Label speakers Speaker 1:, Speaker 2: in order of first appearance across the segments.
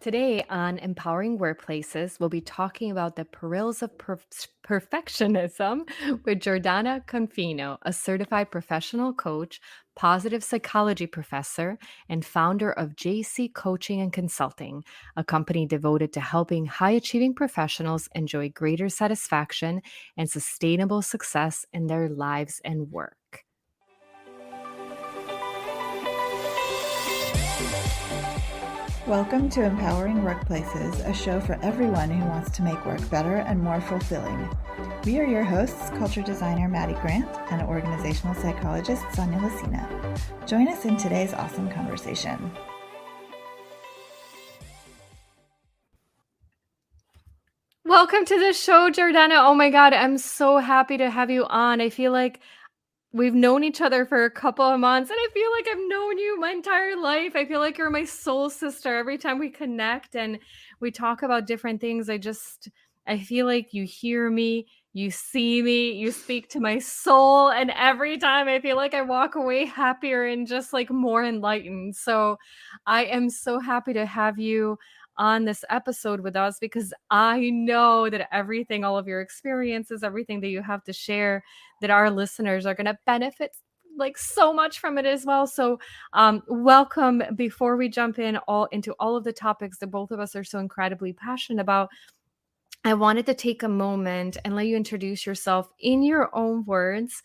Speaker 1: Today on Empowering Workplaces, we'll be talking about the perils of perfectionism with Jordana Confino, a certified professional coach, positive psychology professor, and founder of JC Coaching and Consulting, a company devoted to helping high achieving professionals enjoy greater satisfaction and sustainable success in their lives and work.
Speaker 2: Welcome to Empowering Workplaces, a show for everyone who wants to make work better and more fulfilling. We are your hosts, culture designer Maddie Grant and organizational psychologist Sanja Licina. Join us in today's awesome conversation.
Speaker 1: Welcome to the show, Jordana. Oh my God, I'm so happy to have you on. I feel like we've known each other for a couple of months, and I feel like I've known you my entire life. I feel like you're my soul sister every time we connect and we talk about different things. I feel like you hear me, you see me, you speak to my soul. And every time I feel like I walk away happier and just like more enlightened. So I am so happy to have you on this episode with us because I know that everything, all of your experiences, everything that you have to share, that our listeners are going to benefit like so much from it as well. So welcome. Before we jump into all of the topics that both of us are so incredibly passionate about, I wanted to take a moment and let you introduce yourself in your own words,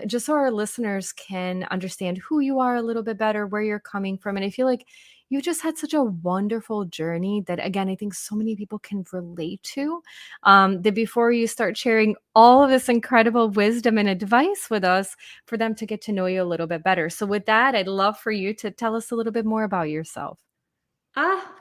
Speaker 1: just so our listeners can understand who you are a little bit better, where you're coming from. And I feel like you just had such a wonderful journey that, again, I think so many people can relate to. That before you start sharing all of this incredible wisdom and advice with us, for them to get to know you a little bit better. So, with that, I'd love for you to tell us a little bit more about yourself.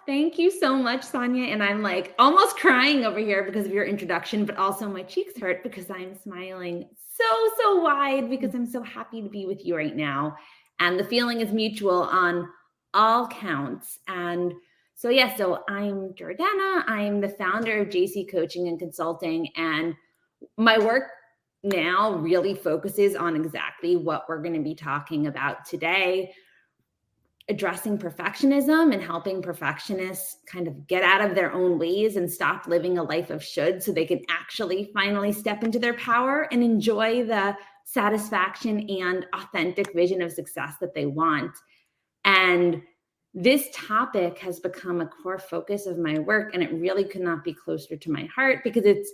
Speaker 3: Thank you so much, Sanja. And I'm like almost crying over here because of your introduction, but also my cheeks hurt because I'm smiling so wide because I'm so happy to be with you right now. And the feeling is mutual on all counts. And so I'm Jordana. I'm the founder of JC Coaching and Consulting. And my work now really focuses on exactly what we're going to be talking about today: addressing perfectionism and helping perfectionists kind of get out of their own ways and stop living a life of should so they can actually finally step into their power and enjoy the satisfaction and authentic vision of success that they want. And this topic has become a core focus of my work, and it really could not be closer to my heart because it's,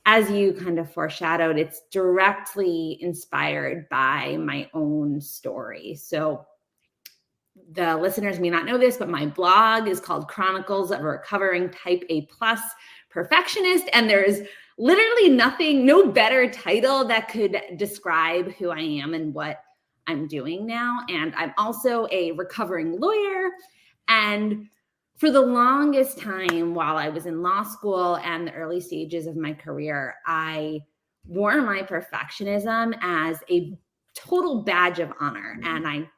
Speaker 3: as you kind of foreshadowed, it's directly inspired by my own story. So the listeners may not know this, but my blog is called Chronicles of a Recovering Type A+ Perfectionist. And there's literally no better title that could describe who I am and what I'm doing now. And I'm also a recovering lawyer. And for the longest time, while I was in law school and the early stages of my career, I wore my perfectionism as a total badge of honor. And I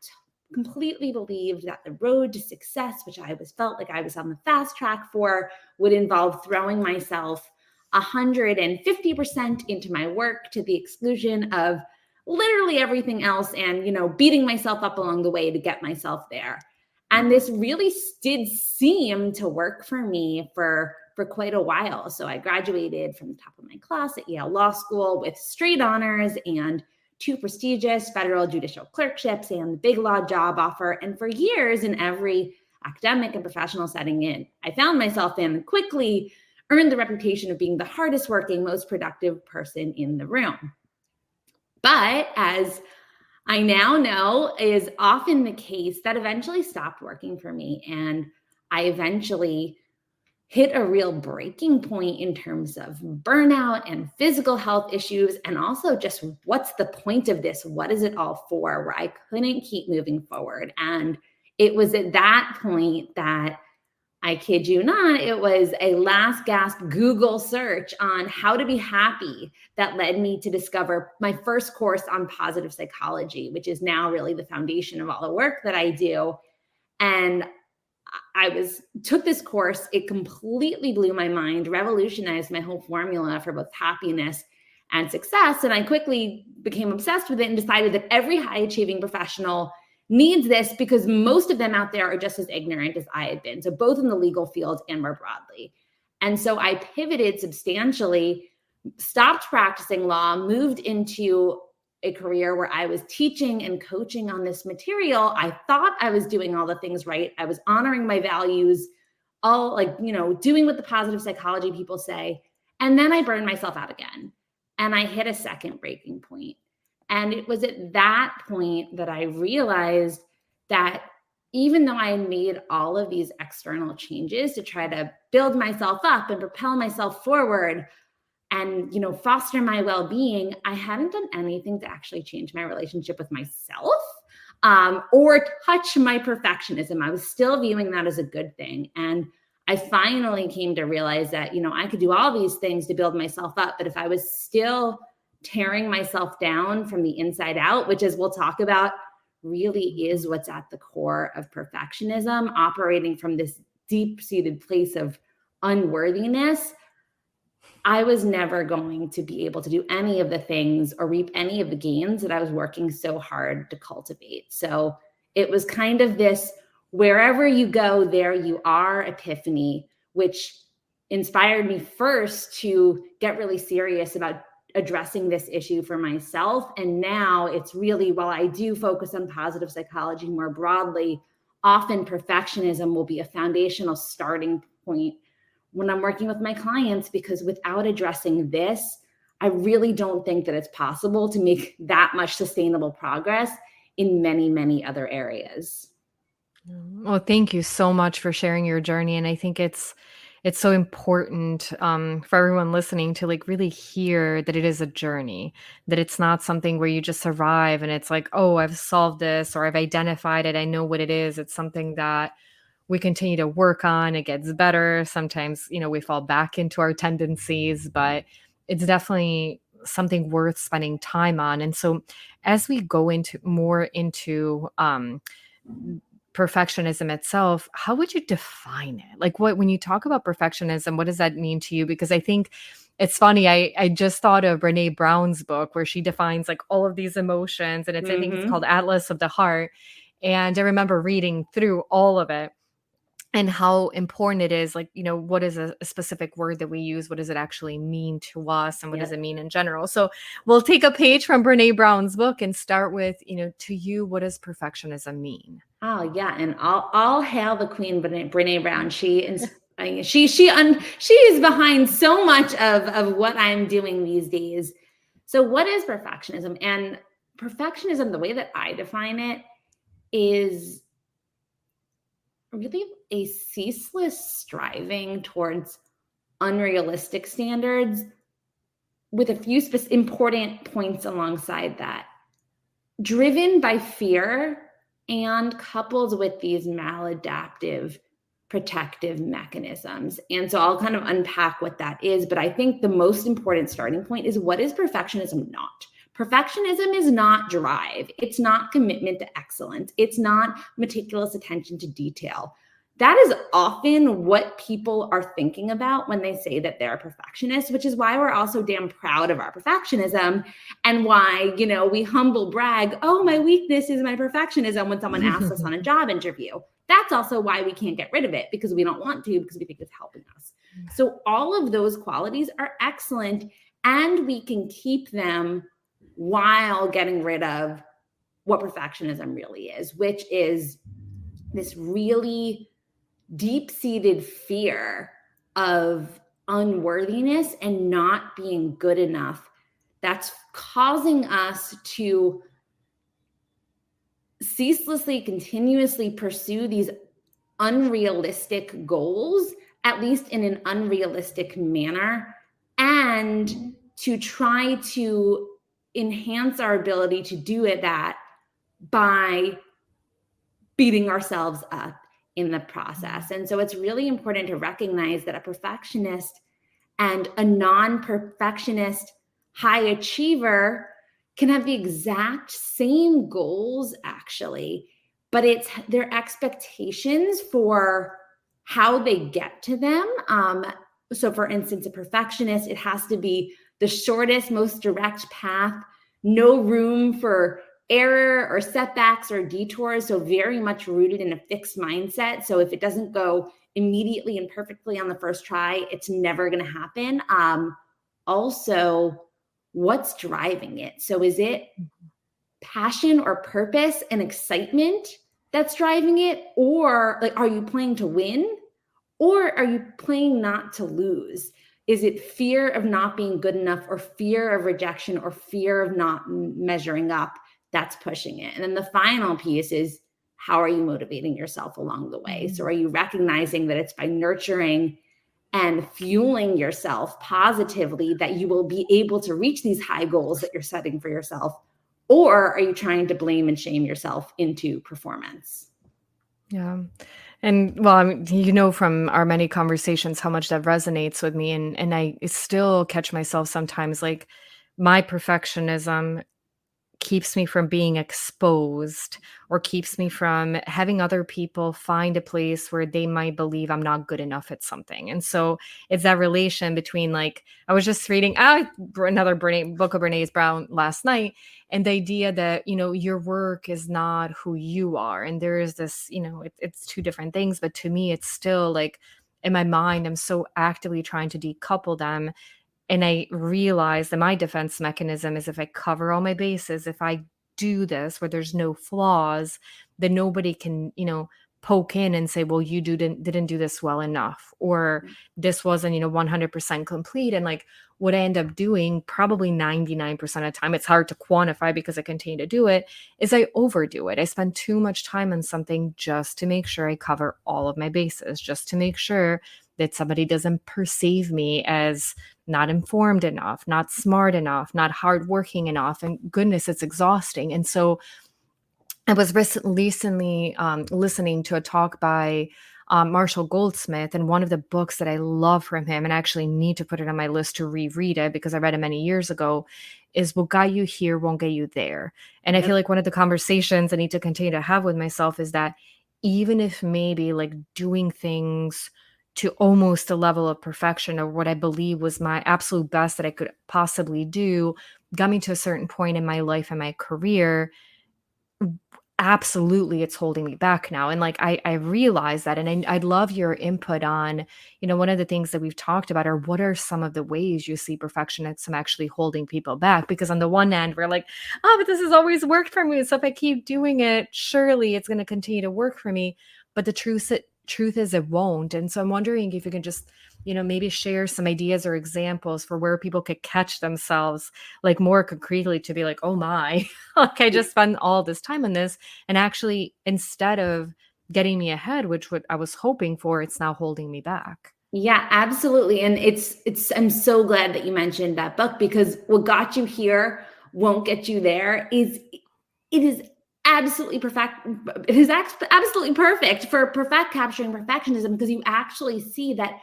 Speaker 3: completely believed that the road to success, which I felt like I was on the fast track for, would involve throwing myself 150% into my work to the exclusion of literally everything else and, beating myself up along the way to get myself there. And this really did seem to work for me for quite a while. So I graduated from the top of my class at Yale Law School with straight honors and 2 prestigious federal judicial clerkships and the big law job offer. And for years in every academic and professional setting I found myself in, quickly earned the reputation of being the hardest working, most productive person in the room. But as I now know is often the case, that eventually stopped working for me. And I eventually hit a real breaking point in terms of burnout and physical health issues, and also just what's the point of this? What is it all for? Where I couldn't keep moving forward. And it was at that point that, I kid you not, it was a last gasp Google search on how to be happy that led me to discover my first course on positive psychology, which is now really the foundation of all the work that I do. And took this course. It completely blew my mind, revolutionized my whole formula for both happiness and success. And I quickly became obsessed with it and decided that every high achieving professional needs this because most of them out there are just as ignorant as I had been. So both in the legal field and more broadly. And so I pivoted substantially, stopped practicing law, moved into a career where I was teaching and coaching on this material. I thought I was doing all the things right. I was honoring my values, all like, doing what the positive psychology people say. And then I burned myself out again. And I hit a second breaking point. And it was at that point that I realized that even though I had made all of these external changes to try to build myself up and propel myself forward and, foster my well-being, I hadn't done anything to actually change my relationship with myself or touch my perfectionism. I was still viewing that as a good thing. And I finally came to realize that, I could do all these things to build myself up, but if I was still tearing myself down from the inside out, which, as we'll talk about, really is what's at the core of perfectionism, operating from this deep-seated place of unworthiness, I was never going to be able to do any of the things or reap any of the gains that I was working so hard to cultivate. So it was kind of this wherever you go, there you are epiphany, which inspired me first to get really serious about addressing this issue for myself. And now it's really, while I do focus on positive psychology more broadly, often perfectionism will be a foundational starting point when I'm working with my clients, because without addressing this, I really don't think that it's possible to make that much sustainable progress in many, many other areas.
Speaker 1: Well, thank you so much for sharing your journey. And I think it's so important for everyone listening to like really hear that it is a journey, that it's not something where you just arrive and it's like, oh, I've solved this or I've identified it. I know what it is. It's something that we continue to work on. It gets better. Sometimes, we fall back into our tendencies, but it's definitely something worth spending time on. And so as we go into perfectionism itself, how would you define it? Like when you talk about perfectionism, what does that mean to you? Because I think it's funny. I just thought of Brene Brown's book where she defines like all of these emotions, and I think it's called Atlas of the Heart. And I remember reading through all of it and how important it is, like, what is a specific word that we use? What does it actually mean to us? And what does it mean in general? So we'll take a page from Brene Brown's book and start with, to you, what does perfectionism mean?
Speaker 3: Oh yeah. And all hail the queen, Brene Brown. She is behind so much of what I'm doing these days. So what is perfectionism? And perfectionism, the way that I define it, is really a ceaseless striving towards unrealistic standards with a few important points alongside that. Driven by fear and coupled with these maladaptive protective mechanisms. And so I'll kind of unpack what that is, but I think the most important starting point is, what is perfectionism not? Perfectionism is not drive. It's not commitment to excellence. It's not meticulous attention to detail. That is often what people are thinking about when they say that they're perfectionists, which is why we're also damn proud of our perfectionism and why, we humble brag, oh, my weakness is my perfectionism when someone asks us on a job interview. That's also why we can't get rid of it, because we don't want to, because we think it's helping us. So all of those qualities are excellent, and we can keep them while getting rid of what perfectionism really is, which is this really deep-seated fear of unworthiness and not being good enough that's causing us to ceaselessly, continuously pursue these unrealistic goals, at least in an unrealistic manner, and to try to enhance our ability to do that by beating ourselves up in the process. And so it's really important to recognize that a perfectionist and a non-perfectionist high achiever can have the exact same goals, actually, but it's their expectations for how they get to them. So for instance, a perfectionist, it has to be the shortest, most direct path, no room for error or setbacks or detours. So very much rooted in a fixed mindset. So if it doesn't go immediately and perfectly on the first try, it's never going to happen. Also, what's driving it? So is it passion or purpose and excitement that's driving it? Or like, are you playing to win? Or are you playing not to lose? Is it fear of not being good enough, or fear of rejection, or fear of not measuring up that's pushing it? And then the final piece is, how are you motivating yourself along the way? So are you recognizing that it's by nurturing and fueling yourself positively that you will be able to reach these high goals that you're setting for yourself? Or are you trying to blame and shame yourself into performance?
Speaker 1: Yeah. And well, I mean, from our many conversations how much that resonates with me, and I still catch myself sometimes, like, my perfectionism keeps me from being exposed, or keeps me from having other people find a place where they might believe I'm not good enough at something. And so it's that relation between, like, I was just reading another book of Brené's Brown last night, and the idea that, your work is not who you are. And there is this, it's two different things, but to me, it's still like, in my mind, I'm so actively trying to decouple them. And I realized that my defense mechanism is, if I cover all my bases, if I do this where there's no flaws, then nobody can, poke in and say, well, you didn't do this well enough, or this wasn't, 100% complete. And like, what I end up doing probably 99% of the time, it's hard to quantify because I continue to do it, is I overdo it. I spend too much time on something just to make sure I cover all of my bases, just to make sure that somebody doesn't perceive me as not informed enough, not smart enough, not hardworking enough. And goodness, it's exhausting. And so I was recently listening to a talk by Marshall Goldsmith, and one of the books that I love from him, and I actually need to put it on my list to reread it because I read it many years ago, is "What got you here won't get you there." And I feel like one of the conversations I need to continue to have with myself is that, even if maybe like doing things to almost a level of perfection, or what I believe was my absolute best that I could possibly do, got me to a certain point in my life and my career, absolutely it's holding me back now. And like, I realize that, and I'd love your input on, one of the things that we've talked about are, what are some of the ways you see perfectionism actually holding people back? Because on the one hand, we're like, oh, but this has always worked for me, so if I keep doing it, surely it's going to continue to work for me. But the truth is, it won't. And so I'm wondering if you can just, maybe share some ideas or examples for where people could catch themselves, like, more concretely, to be like, oh my, like, I just spent all this time on this, and actually, instead of getting me ahead, which what I was hoping for, it's now holding me back.
Speaker 3: Yeah, absolutely. And I'm so glad that you mentioned that book, because what got you here won't get you there it is absolutely perfect. It is absolutely perfect for capturing perfectionism, because you actually see that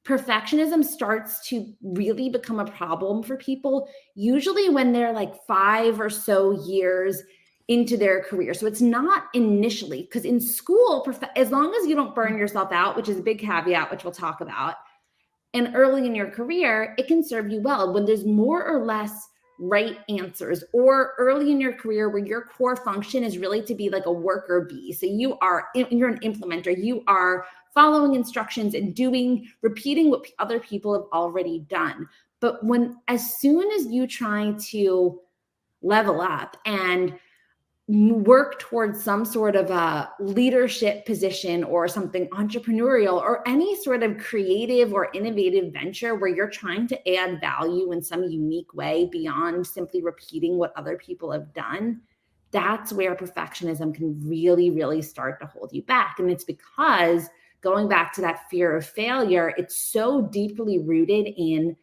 Speaker 3: perfectionism starts to really become a problem for people, usually when they're like 5 or so years into their career. So it's not initially, because in school, as long as you don't burn yourself out, which is a big caveat, which we'll talk about, and early in your career, it can serve you well when there's more or less right answers, or early in your career where your core function is really to be like a worker bee. So you're an implementer, you are following instructions and repeating what other people have already done. But as soon as you try to level up and work towards some sort of a leadership position, or something entrepreneurial, or any sort of creative or innovative venture where you're trying to add value in some unique way beyond simply repeating what other people have done, that's where perfectionism can really, really start to hold you back. And it's because, going back to that fear of failure, it's so deeply rooted in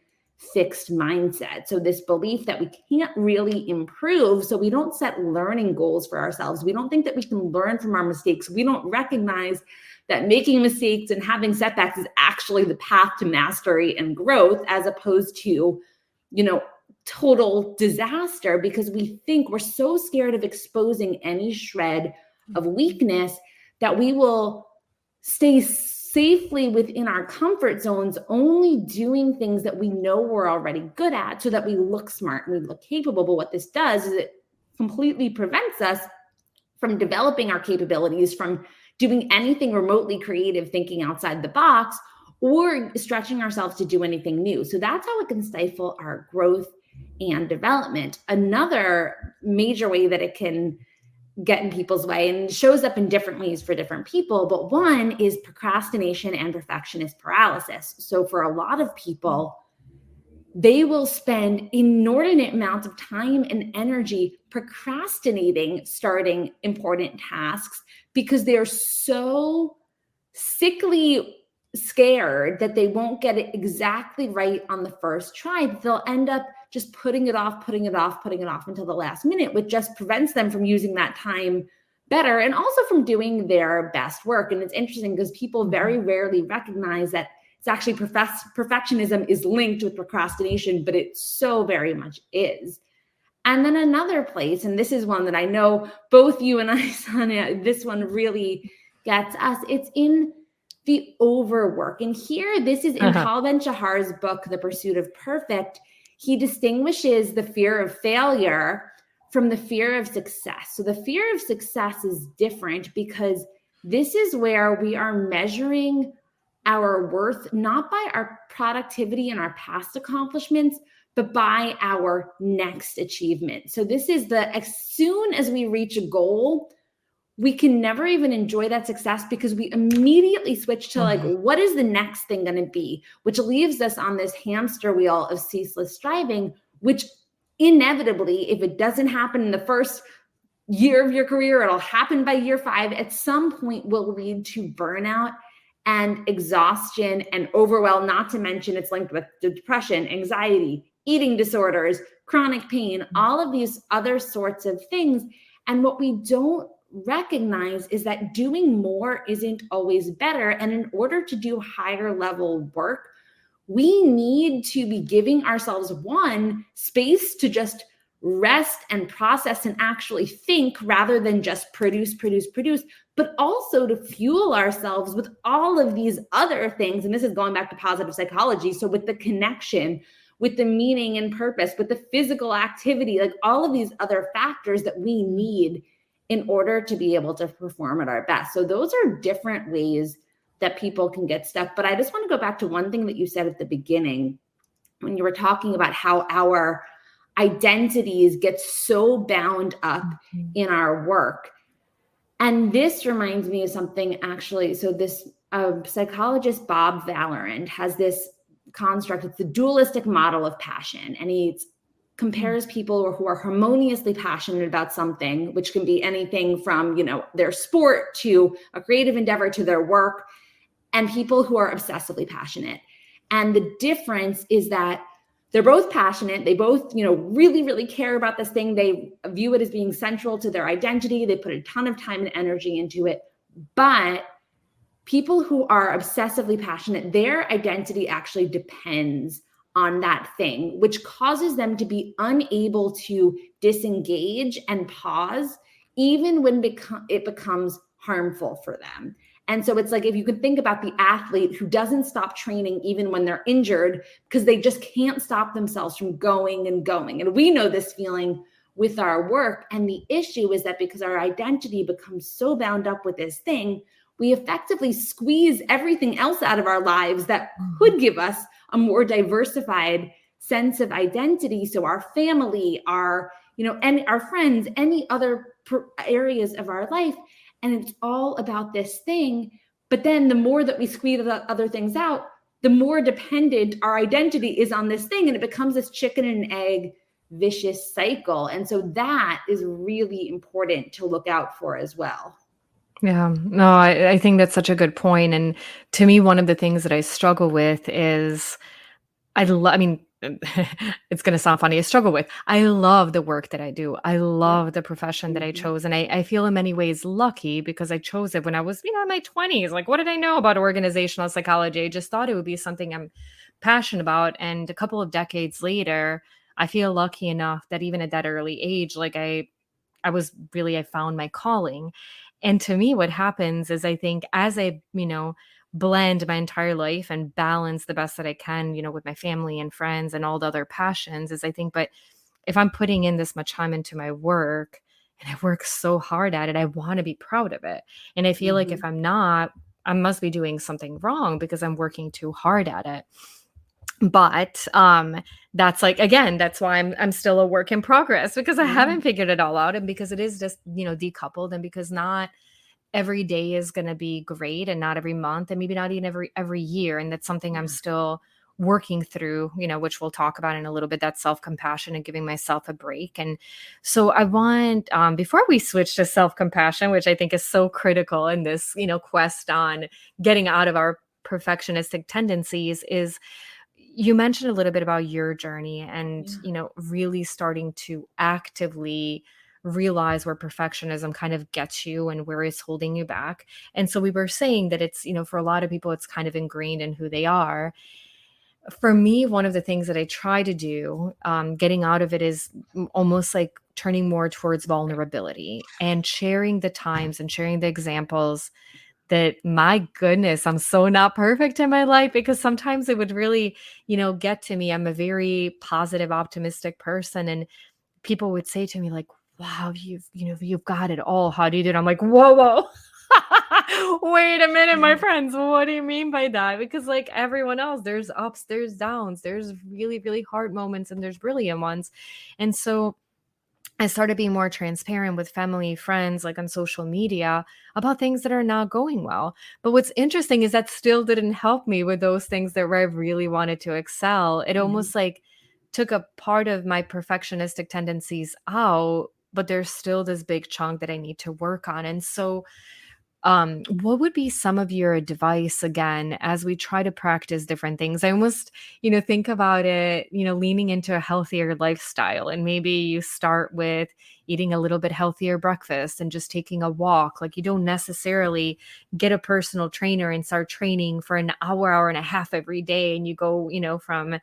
Speaker 3: fixed mindset. So this belief that we can't really improve, so we don't set learning goals for ourselves. We don't think that we can learn from our mistakes. We don't recognize that making mistakes and having setbacks is actually the path to mastery and growth, as opposed to, total disaster, because we think we're so scared of exposing any shred of weakness that we will stay safely within our comfort zones, only doing things that we know we're already good at, so that we look smart and we look capable. But what this does is it completely prevents us from developing our capabilities, from doing anything remotely creative, thinking outside the box, or stretching ourselves to do anything new. So that's how it can stifle our growth and development. Another major way that it can get in people's way, and shows up in different ways for different people, but one is procrastination and perfectionist paralysis. So for a lot of people, they will spend inordinate amounts of time and energy procrastinating starting important tasks because they're so sickly scared that they won't get it exactly right on the first try. They'll end up just putting it off until the last minute, which just prevents them from using that time better and also from doing their best work. And it's interesting because people very rarely recognize that it's actually perfectionism is linked with procrastination, but it so very much is. And then another place, and this is one that I know both you and I, Sanja, this one really gets us. It's in the overwork. And here, this is in Tal Ben-Shahar's book, The Pursuit of Perfect. He distinguishes the fear of failure from the fear of success. So the fear of success is different because this is where we are measuring our worth, not by our productivity and our past accomplishments, but by our next achievement. So this is as soon as we reach a goal, we can never even enjoy that success because we immediately switch to like, what is the next thing going to be? Which leaves us on this hamster wheel of ceaseless striving, which inevitably, if it doesn't happen in the first year of your career, it'll happen by year 5, at some point will lead to burnout and exhaustion and overwhelm, not to mention it's linked with depression, anxiety, eating disorders, chronic pain, all of these other sorts of things. And what we don't recognize is that doing more isn't always better. And in order to do higher level work, we need to be giving ourselves space to just rest and process and actually think rather than just produce, but also to fuel ourselves with all of these other things. And this is going back to positive psychology. So with the connection, with the meaning and purpose, with the physical activity, like all of these other factors that we need in order to be able to perform at our best. So those are different ways that people can get stuck. But I just want to go back to one thing that you said at the beginning when you were talking about how our identities get so bound up in our work. And this reminds me of something actually. So this psychologist, Bob Vallerand, has this construct. It's the dualistic model of passion. And he compares people who are harmoniously passionate about something, which can be anything from, their sport to a creative endeavor to their work, and people who are obsessively passionate. And the difference is that they're both passionate. They both, really, really care about this thing. They view it as being central to their identity. They put a ton of time and energy into it. But people who are obsessively passionate, their identity actually depends on that thing, which causes them to be unable to disengage and pause, even when it becomes harmful for them. And so it's like, if you could think about the athlete who doesn't stop training even when they're injured because they just can't stop themselves from going and going. And we know this feeling with our work. And the issue is that because our identity becomes so bound up with this thing, we effectively squeeze everything else out of our lives that could give us a more diversified sense of identity. So our family, our friends, any other areas of our life. And it's all about this thing. But then the more that we squeeze the other things out, the more dependent our identity is on this thing. And it becomes this chicken and egg vicious cycle. And so that is really important to look out for as well.
Speaker 1: Yeah, no, I think that's such a good point. And to me, one of the things that I struggle with is it's going to sound funny. I love the work that I do. I love the profession that I chose. And I feel in many ways lucky because I chose it when I was, in my 20s. Like, what did I know about organizational psychology? I just thought it would be something I'm passionate about. And a couple of decades later, I feel lucky enough that even at that early age, like I found my calling. And to me, what happens is I think as I, blend my entire life and balance the best that I can, with my family and friends and all the other passions is but if I'm putting in this much time into my work and I work so hard at it, I want to be proud of it. And I feel like if I'm not, I must be doing something wrong because I'm working too hard at it. But that's like, again, that's why I'm still a work in progress, because I haven't figured it all out, and because it is just, decoupled, and because not every day is going to be great, and not every month, and maybe not even every year. And that's something I'm still working through, which we'll talk about in a little bit, that self-compassion and giving myself a break. And so I want, before we switch to self-compassion, which I think is so critical in this, quest on getting out of our perfectionistic tendencies, is you mentioned a little bit about your journey and, really starting to actively realize where perfectionism kind of gets you and where it's holding you back. And so we were saying that it's, for a lot of people, it's kind of ingrained in who they are. For me, one of the things that I try to do, getting out of it, is almost like turning more towards vulnerability and sharing the times and sharing the examples that, my goodness, I'm so not perfect in my life, because sometimes it would really, get to me. I'm a very positive, optimistic person. And people would say to me like, wow, you've got it all. How do you do it? I'm like, whoa. Wait a minute, my friends. What do you mean by that? Because like everyone else, there's ups, there's downs, there's really, really hard moments, and there's brilliant ones. And so I started being more transparent with family, friends, like on social media, about things that are not going well. But what's interesting is that still didn't help me with those things that where I really wanted to excel. It almost like took a part of my perfectionistic tendencies out, but there's still this big chunk that I need to work on. And so what would be some of your advice, again, as we try to practice different things? I almost, think about it, leaning into a healthier lifestyle. And maybe you start with eating a little bit healthier breakfast and just taking a walk. Like, you don't necessarily get a personal trainer and start training for an hour, hour and a half every day. And you go, from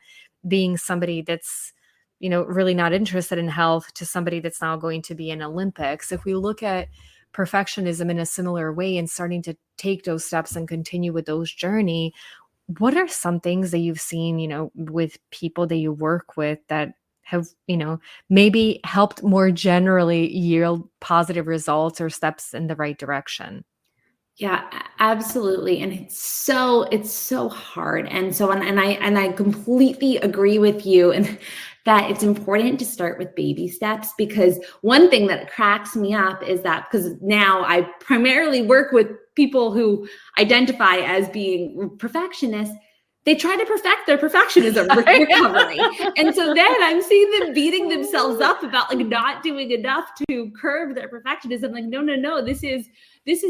Speaker 1: being somebody that's, really not interested in health to somebody that's now going to be in Olympics. If we look at perfectionism in a similar way and starting to take those steps and continue with those journey, what are some things that you've seen, with people that you work with that have, maybe helped more generally yield positive results or steps in the right direction?
Speaker 3: Yeah, absolutely. And it's so hard. And I completely agree with you, and that it's important to start with baby steps, because one thing that cracks me up is that, because now I primarily work with people who identify as being perfectionists, they try to perfect their perfectionism recovery. And so then I'm seeing them beating themselves up about like not doing enough to curb their perfectionism. Like, no, this is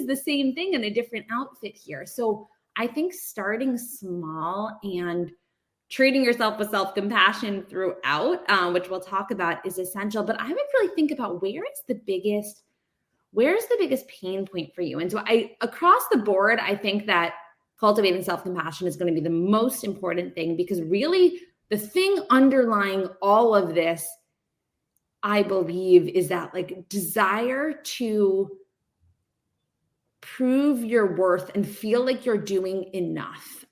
Speaker 3: the same thing in a different outfit here. So I think starting small and treating yourself with self-compassion throughout, which we'll talk about, is essential. But I would really think about where's the biggest pain point for you? And so across the board, I think that cultivating self-compassion is going to be the most important thing, because really the thing underlying all of this, I believe, is that like desire to prove your worth and feel like you're doing enough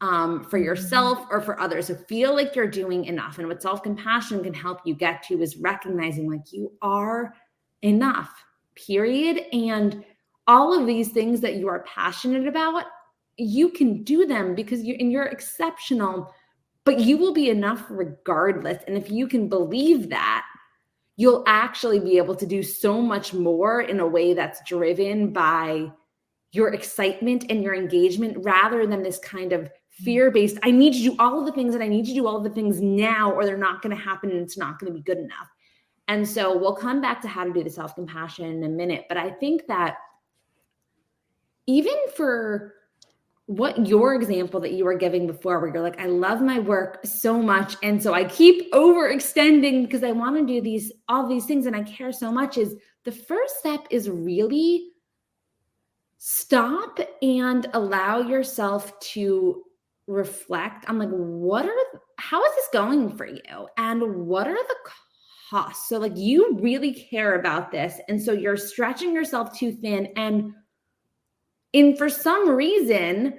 Speaker 3: for yourself or for others. So feel like you're doing enough. And what self-compassion can help you get to is recognizing like you are enough, period. And all of these things that you are passionate about, you can do them because you're exceptional, but you will be enough regardless. And if you can believe that, you'll actually be able to do so much more in a way that's driven by your excitement and your engagement, rather than this kind of fear-based, I need to do all of the things, and I need to do all of the things now, or they're not going to happen and it's not going to be good enough. And so we'll come back to how to do the self-compassion in a minute. But I think that even for what your example that you were giving before, where you're like, I love my work so much, and so I keep overextending because I want to do all these things and I care so much, is the first step is really stop and allow yourself to reflect on like, how is this going for you? And what are the costs? So like, you really care about this. And so you're stretching yourself too thin. And for some reason,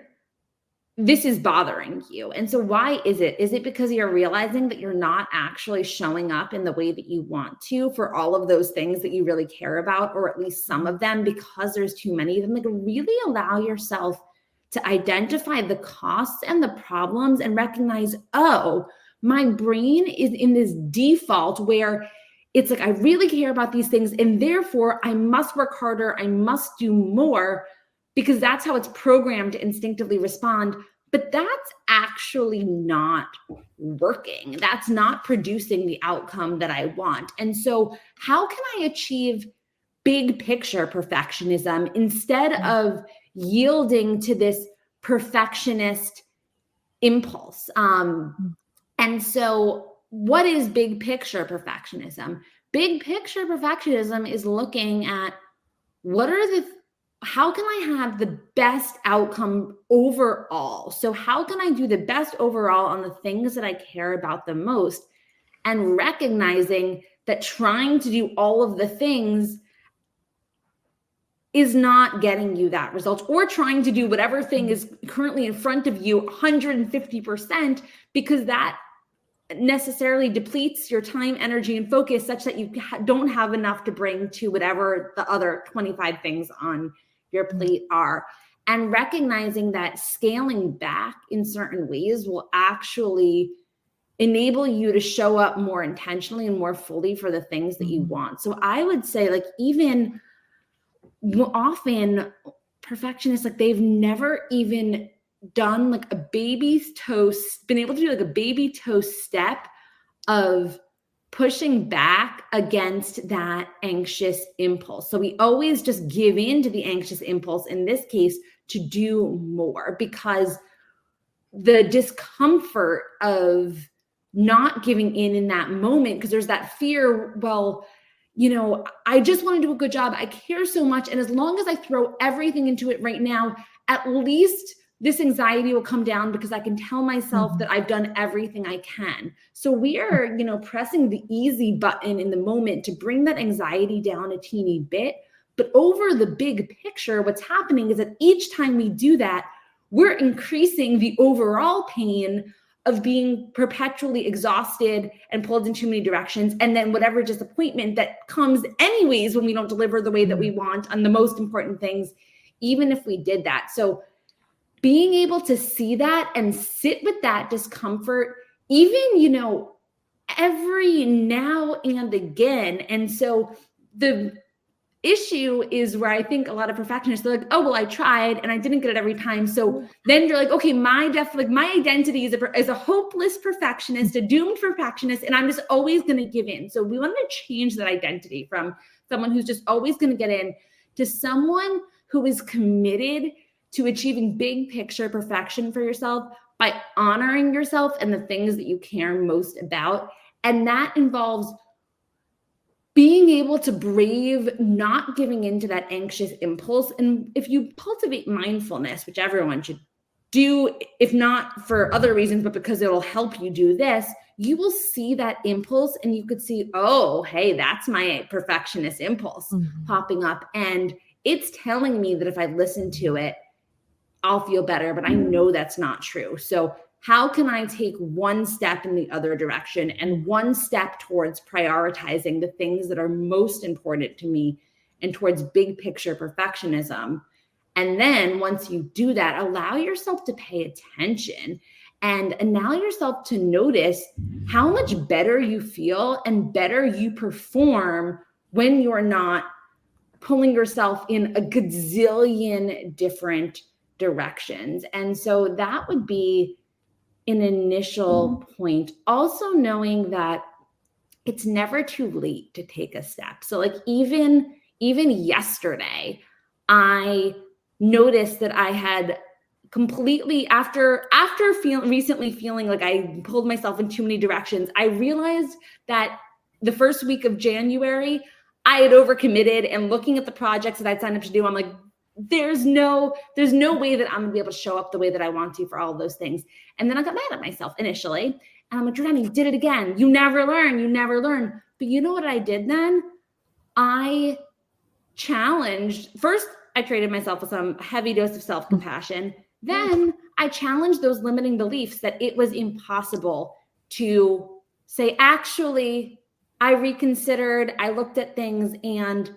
Speaker 3: this is bothering you. And so why is it? Is it because you're realizing that you're not actually showing up in the way that you want to for all of those things that you really care about, or at least some of them, because there's too many of them? Like, really allow yourself to identify the costs and the problems and recognize, oh, my brain is in this default where it's like, I really care about these things, and therefore I must work harder, I must do more, because that's how it's programmed to instinctively respond. But that's actually not working. That's not producing the outcome that I want. And so how can I achieve big picture perfectionism instead of yielding to this perfectionist impulse? And so what is big picture perfectionism? Big picture perfectionism is looking at how can I have the best outcome overall? So how can I do the best overall on the things that I care about the most? And recognizing that trying to do all of the things is not getting you that result, or trying to do whatever thing is currently in front of you 150%, because that necessarily depletes your time, energy, and focus such that you don't have enough to bring to whatever the other 25 things on your plate are. And recognizing that scaling back in certain ways will actually enable you to show up more intentionally and more fully for the things that you want. So I would say, like, even often perfectionists, like, they've never even done like a baby's toast, been able to do like a baby toast step of pushing back against that anxious impulse. So we always just give in to the anxious impulse, in this case, to do more, because the discomfort of not giving in that moment, because there's that fear, well, you know, I just want to do a good job. I care so much. And as long as I throw everything into it right now, at least this anxiety will come down, because I can tell myself that I've done everything I can. So we are, you know, pressing the easy button in the moment to bring that anxiety down a teeny bit. But over the big picture, what's happening is that each time we do that, we're increasing the overall pain of being perpetually exhausted and pulled in too many directions. And then whatever disappointment that comes anyways when we don't deliver the way that we want on the most important things, even if we did that. So being able to see that and sit with that discomfort, even, you know, every now and again. And so the issue is where I think a lot of perfectionists, they're like, oh, well, I tried and I didn't get it every time. So then you're like, okay, my identity is a hopeless perfectionist, a doomed perfectionist, and I'm just always going to give in. So we want to change that identity from someone who's just always going to get in to someone who is committed to achieving big picture perfection for yourself by honoring yourself and the things that you care most about. And that involves being able to brave not giving into that anxious impulse. And if you cultivate mindfulness, which everyone should do, if not for other reasons, but because it'll help you do this, you will see that impulse and you could see, oh, hey, that's my perfectionist impulse popping up. And it's telling me that if I listen to it, I'll feel better, but I know that's not true. So how can I take one step in the other direction and one step towards prioritizing the things that are most important to me and towards big picture perfectionism? And then once you do that, allow yourself to pay attention and allow yourself to notice how much better you feel and better you perform when you're not pulling yourself in a gazillion different directions. And so that would be an initial point. Also knowing that it's never too late to take a step. So like even yesterday, I noticed that I had completely, after recently feeling like I pulled myself in too many directions, I realized that the first week of January, I had overcommitted, and looking at the projects that I'd signed up to do, I'm like, there's no way that I'm gonna be able to show up the way that I want to for all of those things. And then I got mad at myself initially. And I'm like, Jordana, you did it again. You never learn. But you know what I did then? I challenged. First, I treated myself with some heavy dose of self-compassion. Then I challenged those limiting beliefs that it was impossible to say, actually, I reconsidered, I looked at things, and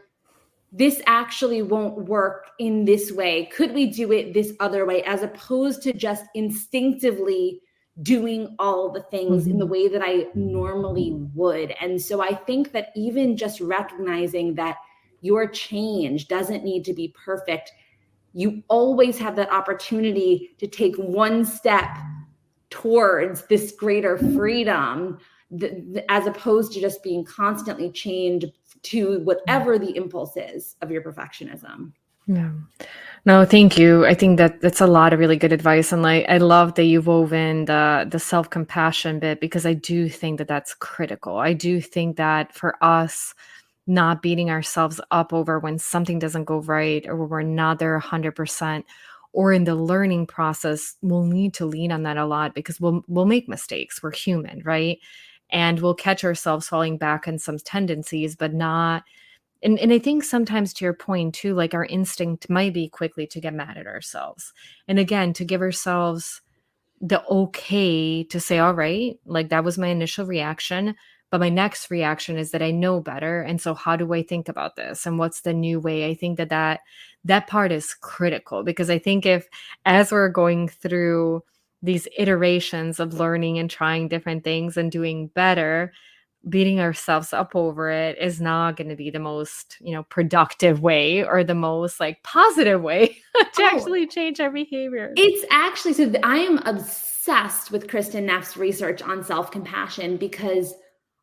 Speaker 3: this actually won't work in this way. Could we do it this other way? As opposed to just instinctively doing all the things in the way that I normally would. And so I think that even just recognizing that your change doesn't need to be perfect, you always have that opportunity to take one step towards this greater freedom, as opposed to just being constantly chained to whatever the impulse is of your perfectionism.
Speaker 1: Yeah. No, thank you. I think that that's a lot of really good advice, and like I love that you've woven the self-compassion bit, because I do think that that's critical. I do think that for us, not beating ourselves up over when something doesn't go right or when we're not there 100%, or in the learning process, we'll need to lean on that a lot, because we'll make mistakes. We're human, right? And we'll catch ourselves falling back on some tendencies, but not. And I think sometimes, to your point too, like our instinct might be quickly to get mad at ourselves. And again, to give ourselves the okay to say, all right, like that was my initial reaction, but my next reaction is that I know better. And so how do I think about this? And what's the new way? I think that part is critical, because I think if, as we're going through these iterations of learning and trying different things and doing better, beating ourselves up over it is not going to be the most, productive way, or the most like positive way to actually change our behavior.
Speaker 3: It's actually, I am obsessed with Kristen Neff's research on self-compassion, because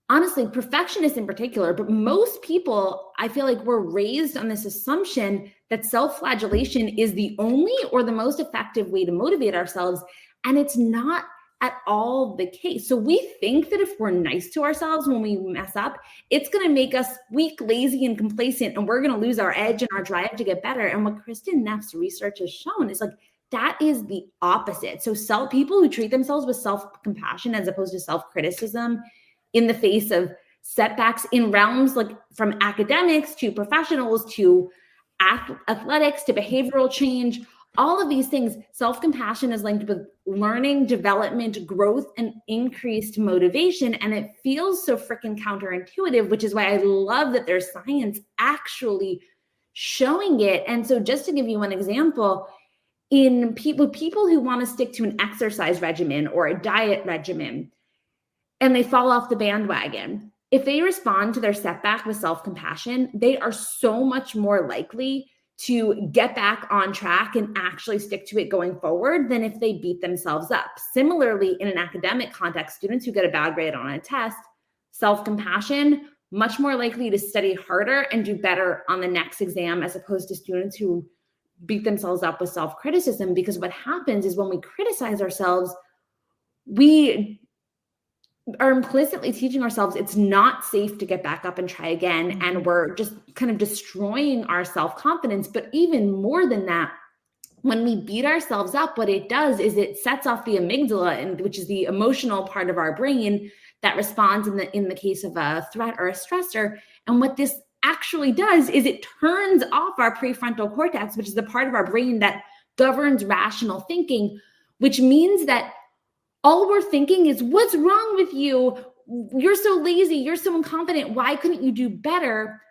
Speaker 3: honestly, perfectionists in particular, but most people, I feel like we're raised on this assumption that self-flagellation is the only or the most effective way to motivate ourselves. And it's not at all the case. So we think that if we're nice to ourselves when we mess up, it's going to make us weak, lazy, and complacent, and we're going to lose our edge and our drive to get better. And what Kristen Neff's research has shown is like, that is the opposite. So people who treat themselves with self-compassion as opposed to self-criticism in the face of setbacks in realms like from academics to professionals to athletics to behavioral change, all of these things, self-compassion is linked with learning, development, growth, and increased motivation. And it feels so freaking counterintuitive, which is why I love that there's science actually showing it. And so just to give you one example, in people who want to stick to an exercise regimen or a diet regimen, and they fall off the bandwagon, if they respond to their setback with self-compassion, they are so much more likely to get back on track and actually stick to it going forward than if they beat themselves up. Similarly, in an academic context, students who get a bad grade on a test, self-compassion, much more likely to study harder and do better on the next exam, as opposed to students who beat themselves up with self-criticism. Because what happens is when we criticize ourselves, we are implicitly teaching ourselves it's not safe to get back up and try again. And we're just kind of destroying our self-confidence. But even more than that, when we beat ourselves up, what it does is it sets off the amygdala, which is the emotional part of our brain that responds in the case of a threat or a stressor. And what this actually does is it turns off our prefrontal cortex, which is the part of our brain that governs rational thinking, which means that all we're thinking is, what's wrong with you? You're so lazy. You're so incompetent. Why couldn't you do better?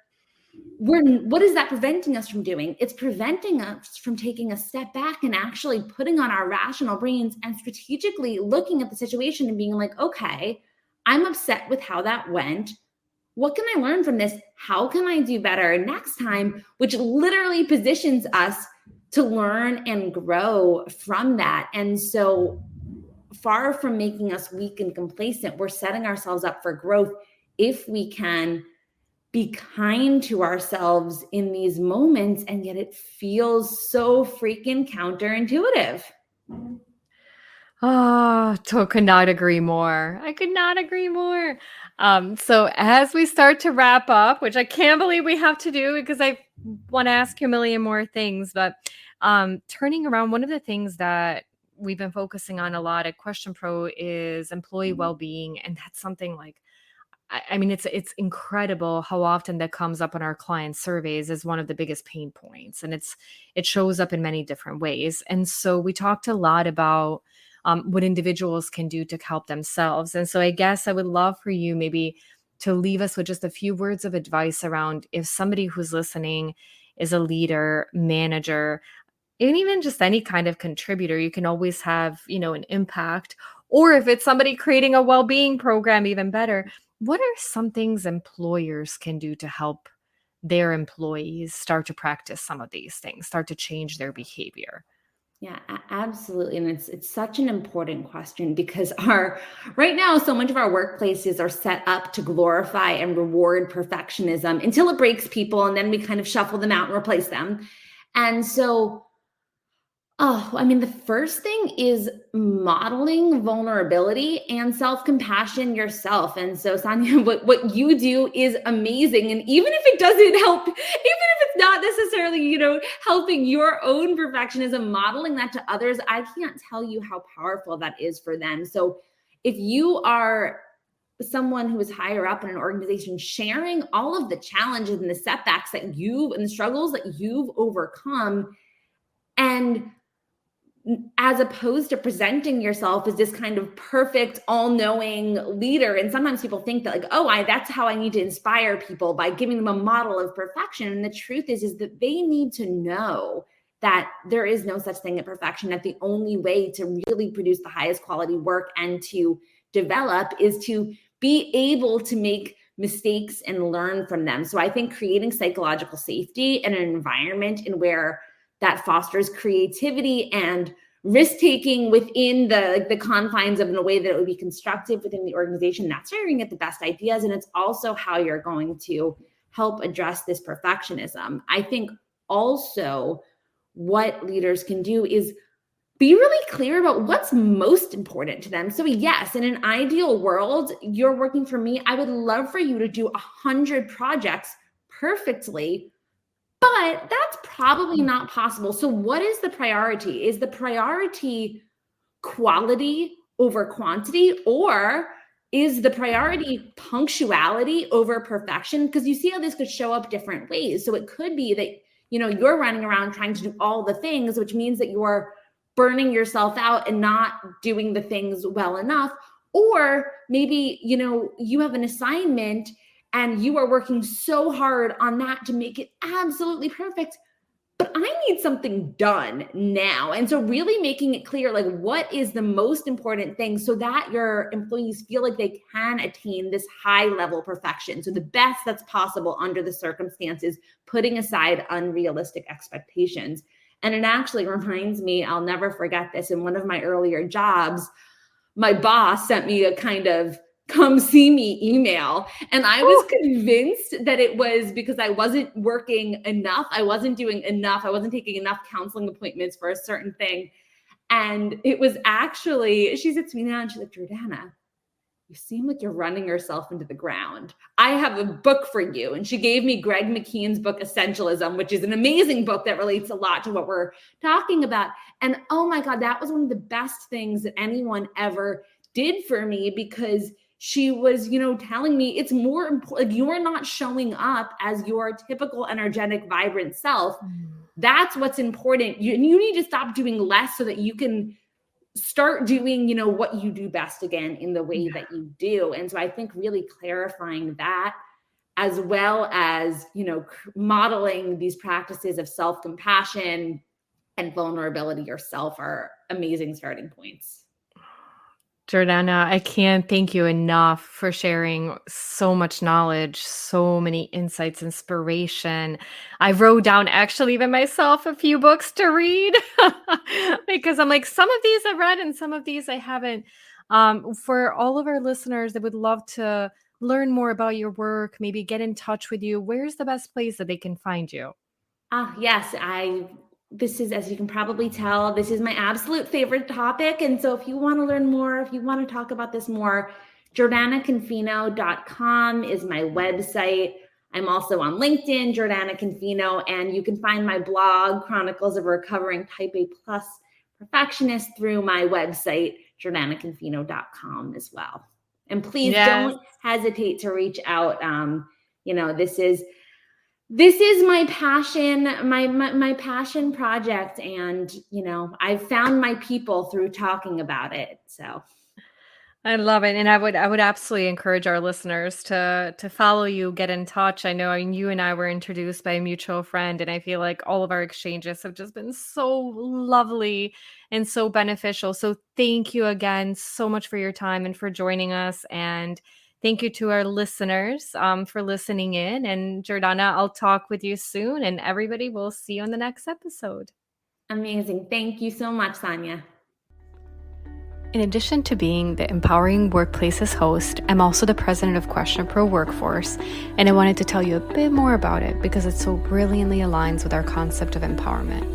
Speaker 3: What is that preventing us from doing? It's preventing us from taking a step back and actually putting on our rational brains and strategically looking at the situation and being like, okay, I'm upset with how that went. What can I learn from this? How can I do better next time? Which literally positions us to learn and grow from that. And so far from making us weak and complacent, we're setting ourselves up for growth if we can be kind to ourselves in these moments, and yet it feels so freaking counterintuitive.
Speaker 1: Oh, could not agree more. I could not agree more. So as we start to wrap up, which I can't believe we have to do because I want to ask you a million more things, but turning around, one of the things that we've been focusing on a lot at Question Pro is employee well-being. And that's something like I mean, it's incredible how often that comes up in our client surveys as one of the biggest pain points, and it shows up in many different ways. And so we talked a lot about what individuals can do to help themselves. And so I guess I would love for you maybe to leave us with just a few words of advice around if somebody who's listening is a leader, manager, and even just any kind of contributor. You can always have, an impact. Or if it's somebody creating a well-being program, even better. What are some things employers can do to help their employees start to practice some of these things, start to change their behavior?
Speaker 3: Yeah, absolutely. And it's such an important question because our right now, so much of our workplaces are set up to glorify and reward perfectionism until it breaks people, and then we kind of shuffle them out and replace them. And so the first thing is modeling vulnerability and self-compassion yourself. And so, Sanja, what you do is amazing. And even if it doesn't help, even if it's not necessarily, helping your own perfectionism, modeling that to others, I can't tell you how powerful that is for them. So if you are someone who is higher up in an organization, sharing all of the challenges and the setbacks and the struggles that you've overcome, and as opposed to presenting yourself as this kind of perfect, all-knowing leader. And sometimes people think that that's how I need to inspire people, by giving them a model of perfection. And the truth is that they need to know that there is no such thing as perfection, that the only way to really produce the highest quality work and to develop is to be able to make mistakes and learn from them. So I think creating psychological safety and an environment in where that fosters creativity and risk-taking within the confines of, in a way that it would be constructive within the organization. That's how you're going to get the best ideas. And it's also how you're going to help address this perfectionism. I think also what leaders can do is be really clear about what's most important to them. So yes, in an ideal world, you're working for me, I would love for you to do 100 projects perfectly, but that's probably not possible. So what is the priority? Is the priority quality over quantity, or is the priority punctuality over perfection? Because you see how this could show up different ways. So it could be that, you're running around trying to do all the things, which means that you're burning yourself out and not doing the things well enough. Or maybe, you have an assignment and you are working so hard on that to make it absolutely perfect, but I need something done now. And so really making it clear, what is the most important thing, so that your employees feel like they can attain this high level perfection. So the best that's possible under the circumstances, putting aside unrealistic expectations. And it actually reminds me, I'll never forget this, in one of my earlier jobs, my boss sent me a kind of come see me email. And I was convinced that it was because I wasn't working enough. I wasn't doing enough. I wasn't taking enough counseling appointments for a certain thing. And it was actually, she said to me now, and she's like, Jordana, you seem like you're running yourself into the ground. I have a book for you. And she gave me Greg McKeown's book, Essentialism, which is an amazing book that relates a lot to what we're talking about. And oh my God, that was one of the best things that anyone ever did for me, because she was, telling me it's more important. You're not showing up as your typical energetic, vibrant self. That's what's important. You need to stop doing less so that you can start doing, what you do best again in the way that you do. And so I think really clarifying that, as well as, modeling these practices of self-compassion and vulnerability yourself, are amazing starting points.
Speaker 1: Jordana, I can't thank you enough for sharing so much knowledge, so many insights, inspiration. I wrote down, actually, even myself, a few books to read because I'm like, some of these I've read and some of these I haven't. For all of our listeners that would love to learn more about your work, maybe get in touch with you, where's the best place that they can find you?
Speaker 3: Yes, this is, as you can probably tell, this is my absolute favorite topic. And so if you want to learn more, if you want to talk about this more, JordanaConfino.com is my website. I'm also on LinkedIn, Jordana Confino, and you can find my blog, Chronicles of a Recovering Type A Plus Perfectionist, through my website, JordanaConfino.com as well. And please
Speaker 1: Yes.
Speaker 3: don't hesitate to reach out. This is my passion, my passion project. And, I've found my people through talking about it. So
Speaker 1: I love it, and I would absolutely encourage our listeners to follow you, get in touch. I know, I mean, you and I were introduced by a mutual friend, and I feel like all of our exchanges have just been so lovely and so beneficial. So thank you again so much for your time and for joining us, and thank you to our listeners for listening in. And Jordana, I'll talk with you soon, and everybody, will see you on the next episode.
Speaker 3: amazing. Thank you so much, Sanja.
Speaker 1: In addition to being the Empowering Workplaces host, I'm also the president of Question Pro Workforce, and I wanted to tell you a bit more about it because it so brilliantly aligns with our concept of empowerment.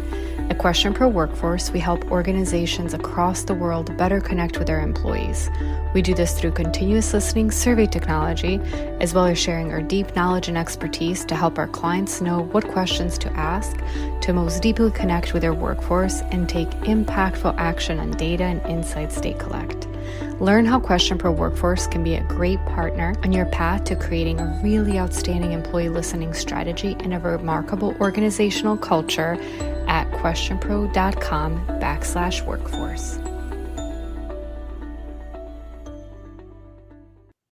Speaker 1: At Question Pro Workforce, we help organizations across the world better connect with their employees. We do this through continuous listening survey technology, as well as sharing our deep knowledge and expertise to help our clients know what questions to ask to most deeply connect with their workforce and take impactful action on data and insights they collect. Learn how Question Pro Workforce can be a great partner on your path to creating a really outstanding employee listening strategy and a remarkable organizational culture at questionpro.com/workforce.